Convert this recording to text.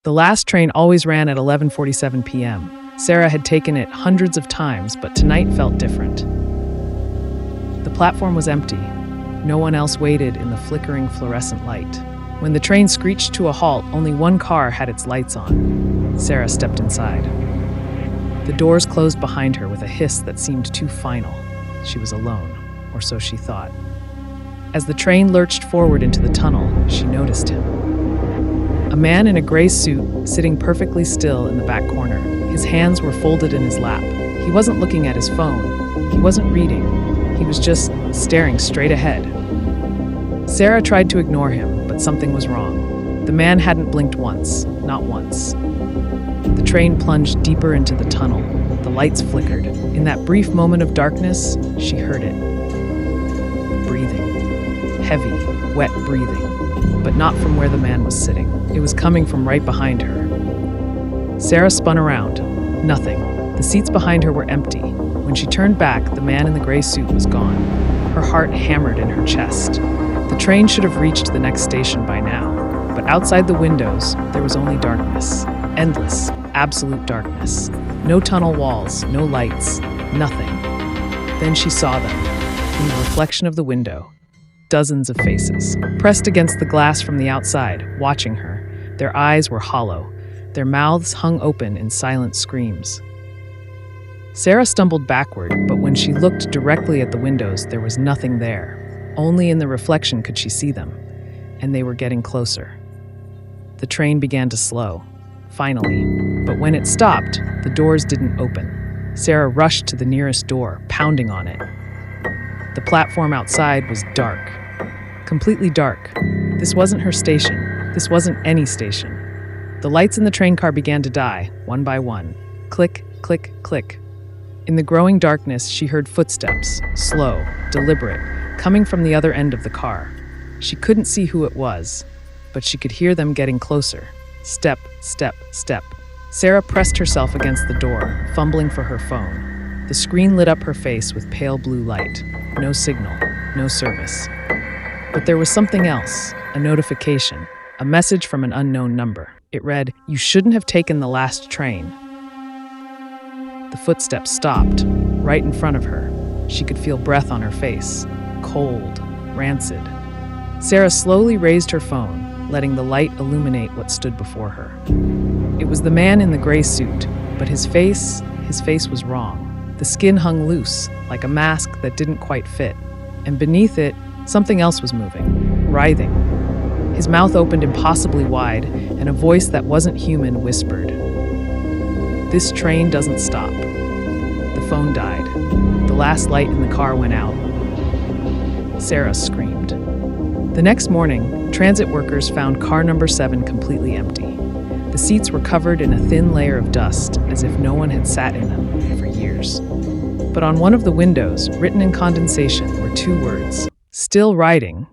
The last train always ran at 11:47 p.m. Sarah had taken it hundreds of times, but tonight felt different. The platform was empty. No one else waited in the flickering fluorescent light. When the train screeched to a halt, only one car had its lights on. Sarah stepped inside. The doors closed behind her with a hiss that seemed too final. She was alone, or so she thought. As the train lurched forward into the tunnel, she noticed him. A man in a gray suit, sitting perfectly still in the back corner. His hands were folded in his lap. He wasn't looking at his phone. He wasn't reading. He was just staring straight ahead. Sarah tried to ignore him, but something was wrong. The man hadn't blinked once, not once. The train plunged deeper into the tunnel. The lights flickered. In that brief moment of darkness, she heard it. Breathing. Heavy, wet breathing. But not from where the man was sitting. It was coming from right behind her. Sarah spun around. Nothing. The seats behind her were empty. When she turned back, the man in the gray suit was gone. Her heart hammered in her chest. The train should have reached the next station by now. But outside the windows, there was only darkness. Endless, absolute darkness. No tunnel walls, no lights, nothing. Then she saw them, in the reflection of the window. Dozens of faces, pressed against the glass from the outside, watching her. Their eyes were hollow. Their mouths hung open in silent screams. Sarah stumbled backward, but when she looked directly at the windows, there was nothing there. Only in the reflection could she see them, and they were getting closer. The train began to slow, finally, but when it stopped, the doors didn't open. Sarah rushed to the nearest door, pounding on it. The platform outside was dark, completely dark. This wasn't her station. This wasn't any station. The lights in the train car began to die, one by one. Click, click, click. In the growing darkness, she heard footsteps, slow, deliberate, coming from the other end of the car. She couldn't see who it was, but she could hear them getting closer. Step, step, step. Sarah pressed herself against the door, fumbling for her phone. The screen lit up her face with pale blue light. No signal, no service. But there was something else, a notification, a message from an unknown number. It read, "You shouldn't have taken the last train." The footsteps stopped, right in front of her. She could feel breath on her face, cold, rancid. Sarah slowly raised her phone, letting the light illuminate what stood before her. It was the man in the gray suit, but his face was wrong. The skin hung loose, like a mask that didn't quite fit. And beneath it, something else was moving, writhing. His mouth opened impossibly wide, and a voice that wasn't human whispered, "This train doesn't stop." The phone died. The last light in the car went out. Sarah screamed. The next morning, transit workers found car number 7 completely empty. The seats were covered in a thin layer of dust, as if no one had sat in them for years. But on one of the windows, written in condensation, were 2 words, "Still riding."